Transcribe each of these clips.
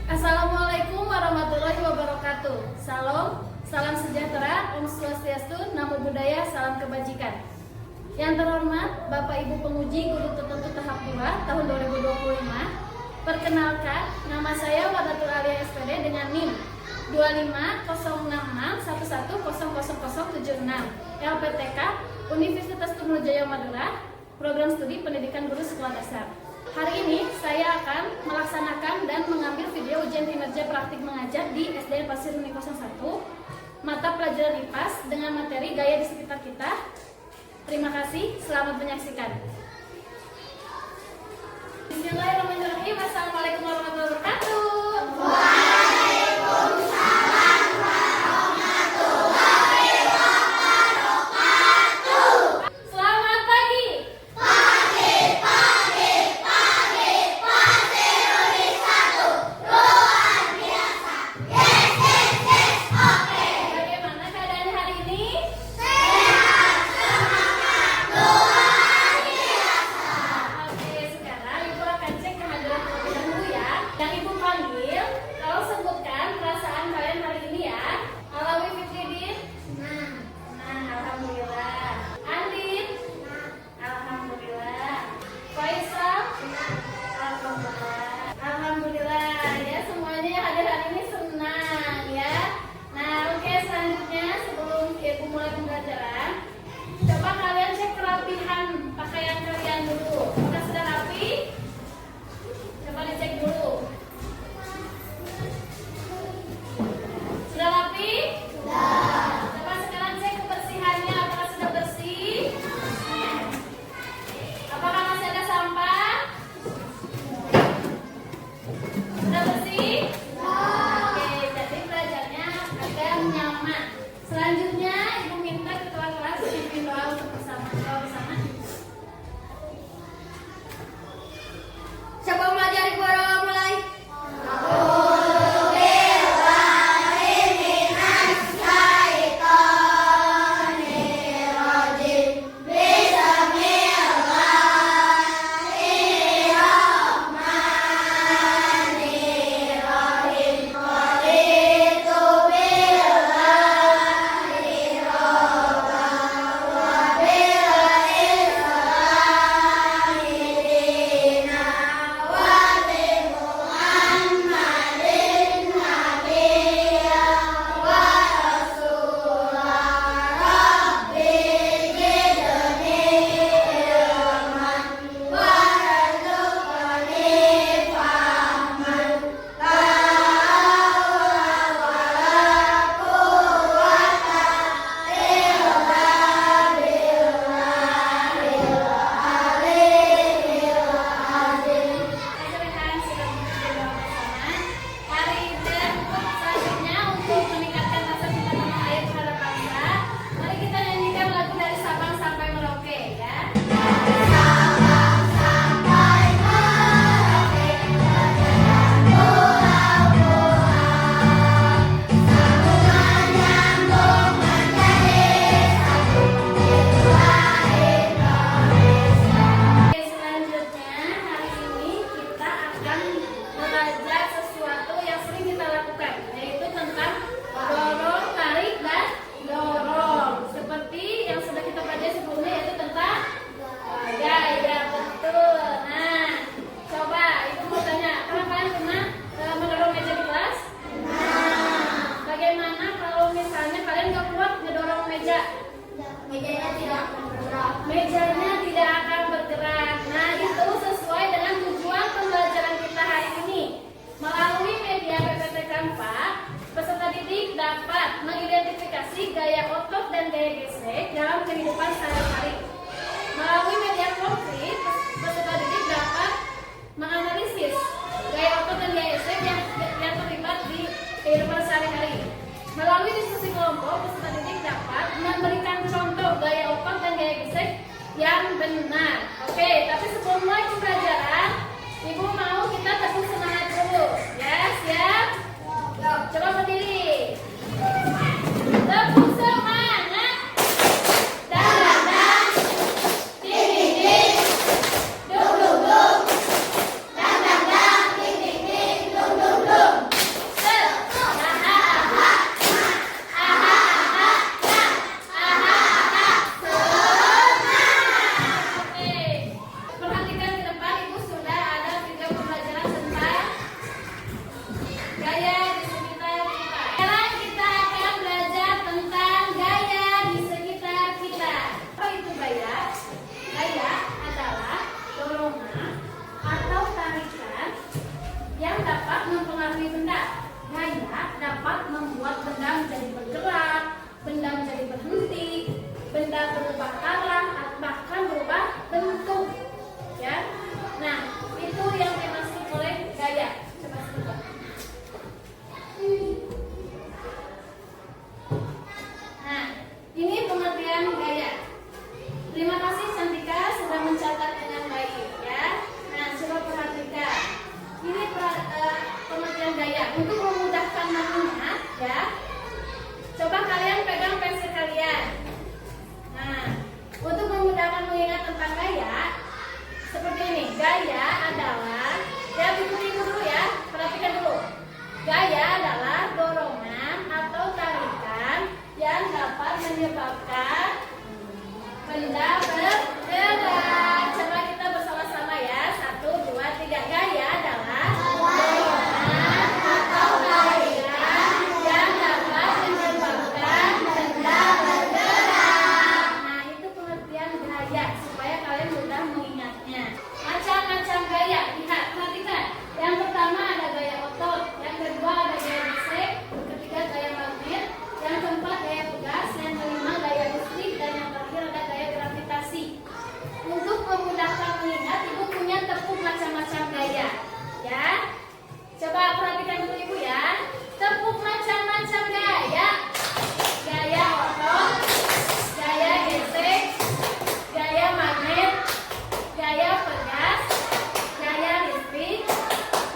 Assalamualaikum warahmatullahi wabarakatuh. Salam sejahtera, Om Swastiastu, Namo Buddhaya, salam kebajikan. Yang terhormat Bapak Ibu penguji guru tertentu tahap 2 tahun 2025. Perkenalkan, nama saya Wadatul Alia SPD dengan NIM 250661100076 LPTK Universitas Tunggal Jaya Madura, Program Studi Pendidikan Guru Sekolah Dasar. Hari ini saya akan melaksanakan dan mengambil video ujian kinerja praktik mengajar di SDN Pasir Uni 01 mata pelajaran IPAS dengan materi gaya di sekitar kita. Terima kasih, selamat menyaksikan. Bismillahirrahmanirrahim. Assalamualaikum warahmatullahi wabarakatuh. Mejanya tidak akan bergerak. Nah, itu sesuai dengan tujuan pembelajaran kita hari ini. Melalui media PPT Canva, peserta didik dapat mengidentifikasi gaya otot dan gaya gesek dalam kehidupan sehari-hari. Melalui media konkret, peserta didik dapat menganalisis gaya otot dan gaya gesek yang terlibat di kehidupan sehari-hari. Melalui diskusi kelompok, peserta didik dapat memberikan contoh gaya otot dan gaya gesek yang benar. Oke, tapi sebelum mulai pembelajaran, Ibu mau kita tepuk semangat dulu. Ya, siap? Coba berdiri. Tepuk semangat. Dan gaya. Untuk memudahkan mengingat ya, coba kalian pegang pensil kalian. Nah, untuk memudahkan mengingat tentang gaya, seperti ini. Gaya adalah, ya ikuti dulu ya, perhatikan dulu. Gaya adalah dorongan atau tarikan yang dapat menyebabkan benda bergerak. Coba kita bersama-sama ya. 1, 2, 3. Gaya adalah dorongan atau tarikan yang dapat menyebabkan benda bergerak. Nah, itu pengertian gaya supaya kalian mudah mengingatnya. Macam-macam gaya. Lihat, perhatikan. Yang pertama ada gaya otot, yang kedua ada gaya gesek, yang ketiga gaya magnet, yang keempat gaya pegas, yang kelima gaya listrik, dan yang terakhir ada gaya gravitasi. Untuk memudahkan mengingat, ibu punya tepuk macam-macam gaya. Ya, coba perhatikan dulu ibu ya. Tepuk macam-macam gaya. Gaya otot, gaya gesek, gaya magnet, gaya pegas, gaya listrik,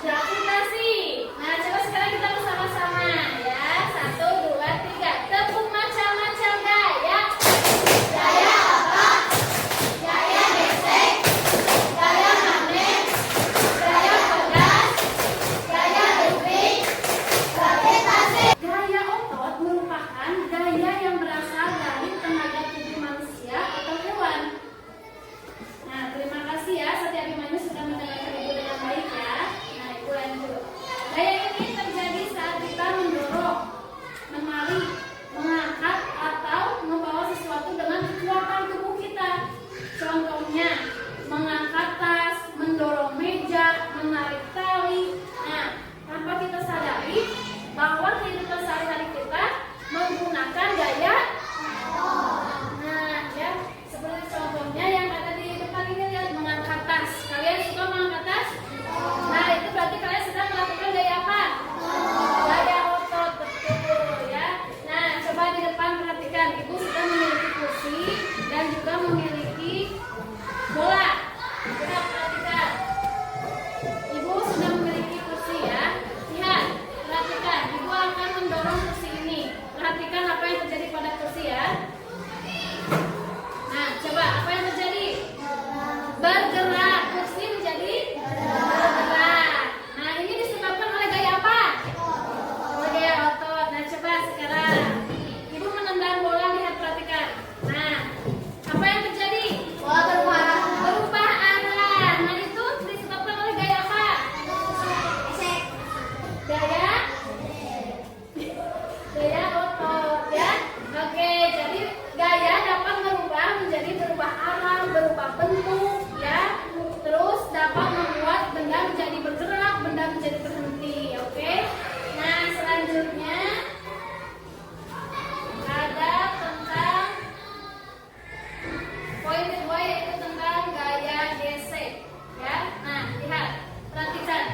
gravitasi. Nah, coba sekarang kita bersama-sama ya. 1, 2, 3. Tepuk macam-macam gaya. Gaya otot, gaya gesek, gaya magnet, gaya pegas, gaya listrik, gravitasi. Gaya otot merupakan gaya yang berasal dari tenaga tubuh manusia atau hewan. Nah, terima kasih ya Satya Abimanyu sudah mendengarkan ibu dengan baik ya. Nah, ibu lanjut. Gaya ini terjadi saat kita mendorong, menarik, mengangkat atau membawa sesuatu dengan kekuatan tubuh kita. Contohnya, mengangkat tas, mendorong meja, menarik tali. Nah, tanpa kita sadari bahwa kehidupan sehari-hari kita menggunakan gaya. Nah, ya, seperti contohnya yang ada di depan ini, lihat, mengangkat tas. Kalian suka mengangkat tas? Nah, itu berarti kalian sedang melakukan gaya apa? Gaya otot, betul ya. Nah, coba di depan perhatikan, ibu sudah memiliki kursi dan juga memiliki bola. Coba perhatikan, ibu sudah memiliki kursi ya. Lihat, perhatikan, ibu akan mendorong kursi ini. Perhatikan apa yang terjadi pada kursi ya. Nah, coba apa yang terjadi? Bergerak. Kursi menjadi bergerak. Nah, ini disebabkan oleh gaya apa? Oleh gaya otot. Nah, coba sekarang ibu menendang bola, lihat, perhatikan. Nah, apa yang terjadi? Berubah arah. Nah, itu disebabkan oleh gaya apa? Gaya otot ya. Oke, jadi gaya dapat merubah menjadi berubah arah, berubah bentuk ya. Terus dapat membuat benda menjadi bergerak, benda menjadi berhenti. Oke. Nah, selanjutnya ada tentang poin kedua, yaitu tentang gaya gesek ya. Nah, lihat, perhatikan.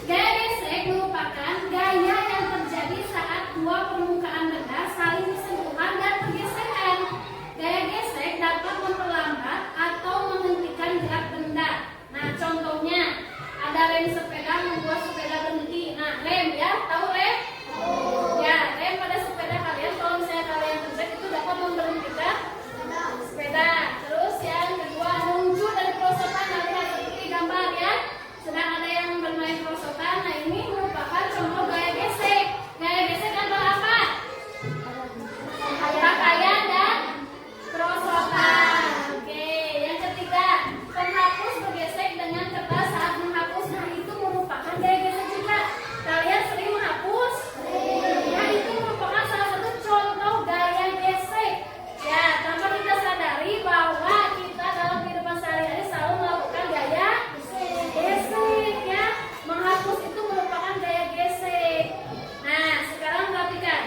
Gaya gesek merupakan gaya yang terjadi saat dua permukaan benda saling bersentuhan dan bergesekan. Gaya gesek dapat memperlambat atau menghentikan gerak benda. Nah, contohnya ada rem sepeda membuat sepeda berhenti. Nah, rem ya, tahu rem? Ya, rem pada sepeda kalian, kalau misalnya kalian terjek, itu dapat memberhentikan sepeda. Terus yang kedua, muncul dari perosotan. Nah, lihat seperti gambar ya. Sedang ada yang bermain perosotan. Nah, ini merupakan contoh gaya gesek. Gaya gesek adalah apa? Pakaian dan perosotan. Oke, yang ketiga, penghapus bergesek dengan kertas saat menghapus. Nah, itu merupakan gaya gesek juga. Kalian sering menghapus? Nah, itu merupakan salah satu contoh gaya gesek. Ya, tanpa kita sadari bahwa kita dalam kehidupan sehari-hari selalu melakukan gaya gesek ya. Menghapus itu merupakan gaya gesek. Nah, sekarang perhatikan.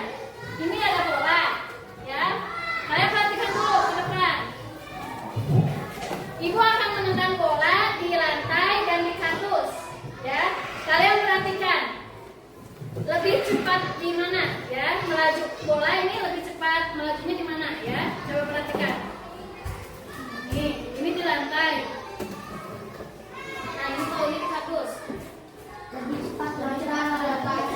Ini ada bola ya. Kalian perhatikan dulu ke depan. Ibu akan menendang bola di lantai dan di kardus ya. Kalian perhatikan. Lebih cepat di mana ya? Melaju bola ini lebih cepat melajunya di mana ya? Coba perhatikan. Ini di lantai. Nah, ini kalau ini di kardus. Lebih cepat ke depan.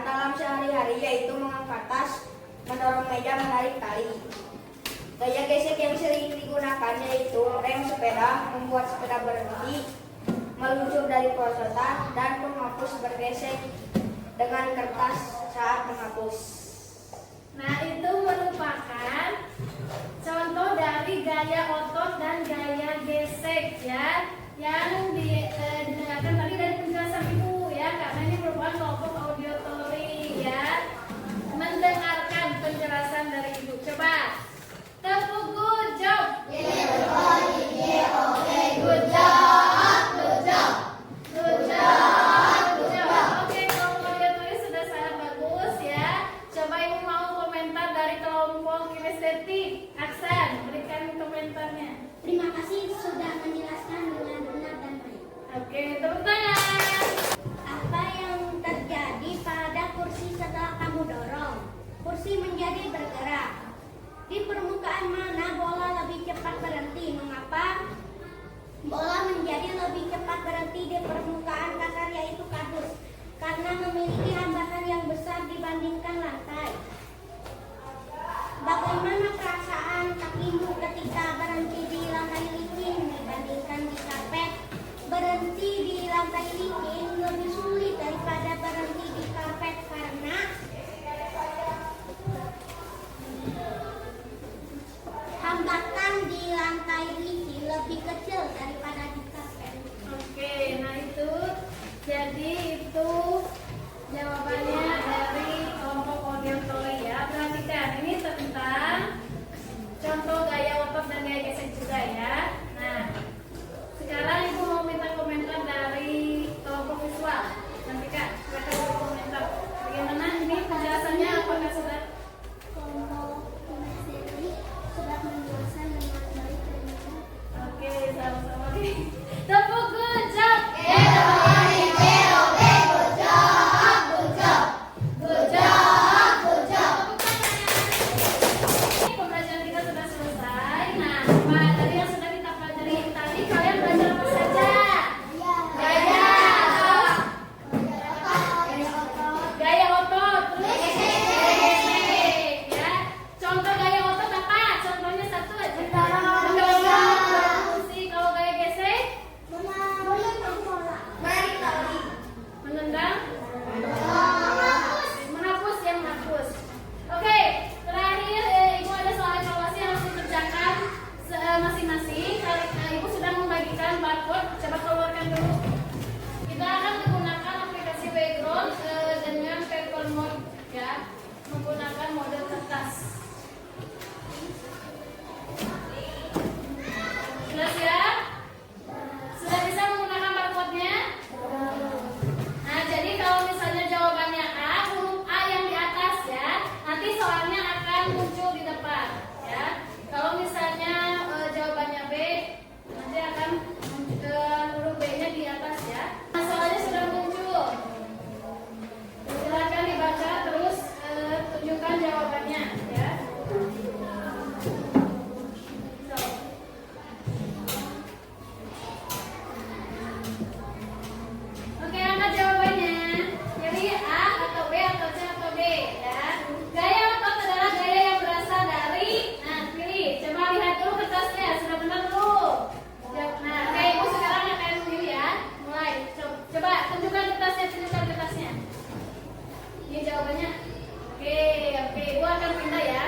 lakukan dalam sehari-hari yaitu mengangkat tas, mendorong meja, menarik tali. Gaya gesek yang sering digunakan yaitu rem sepeda, membuat sepeda berhenti, meluncur dari perosotan, dan penghapus bergesek dengan kertas saat menghapus. Nah, itu merupakan contoh dari gaya otot dan gaya gesek ya, yang didengarkan tadi dari penjelasan Ibu ya, karena ini merupakan kelompok auditory ya. Mendengarkan penjelasan dari Ibu. Coba tepuk good job. Good job. Good job. Good job. Good job. Oke, kelompok auditory sudah sangat bagus ya. Coba Ibu mau komentar dari kelompok kinestetik. Aksan, berikan komentarnya. Terima kasih sudah menjelaskan dengan benar dan baik. Oke, tepuk tangan. Apa yang terjadi pada kursi setelah kamu dorong? Kursi menjadi bergerak. Di permukaan mana bola lebih cepat berhenti? Mengapa? Bola menjadi lebih cepat berhenti di permukaan kasar yaitu kardus, karena memiliki hambatan yang besar dibandingkan lantai. Bagaimana perasaan kakimu ketika berhenti di lantai licin dibandingkan di karpet? Berhenti di lantai licin lebih sulit daripada berhenti di karpet karena hambatan di lantai licin lebih kecil daripada di karpet. Oke, nah itu jadi itu jawabannya dari kelompok auditory ya. Perhatikan ini tentang contoh gaya otot dan gaya gesek juga ya. Nah, sekarang Ibu mau minta komentar dari kelompok visual. Nanti Kak, mereka mau komentar. Bagaimana ini penjelasannya? Apakah sudah? Kelompok kinestetik sudah menjelaskan dengan baik dan benar. Oke, sama-sama. Tepuk good job. Pembelajaran kita sudah selesai. Nah, tadi yang sudah kita pelajari tadi, kalian belajar apa saja? Gaya. Gaya otot. Terus ya. Contoh gaya otot apa? Contohnya satu aja. Mendorong kursi. Kalau gaya gesek, menendang, menghapus ya, menghapus. Oke, terakhir Ibu ada soal evaluasi yang harus dikerjakan masing-masing. Ibu sudah membagikan barcode, coba keluarkan dulu. Kita akan menggunakan aplikasi Background dengan paper mode ya, menggunakan mode kertas. Sudah siap? Sudah bisa menggunakan barcode-nya? Nah, jadi kalau misalnya jawabannya A, huruf A yang di atas ya, nanti soalnya akan muncul di depan ya. Kalau misalnya jawabannya B, nanti akan huruf B-nya di atas ya. Nah, soalnya sudah muncul. Silakan dibaca terus tunjukkan jawabannya ya. Oke, angkat jawabannya. Jadi A atau B atau C atau D ya. Gaya otot adalah gaya yang berasal dari. Nah, pilih. Coba lihat dulu kertasnya. Sudah benar belum? Nah, oke, Ibu sekarang akan pilih ya. Mulai. Coba tunjukkan kertasnya, tunjukkan kertasnya. Ini jawabannya. Oke, Ibu akan pindah ya.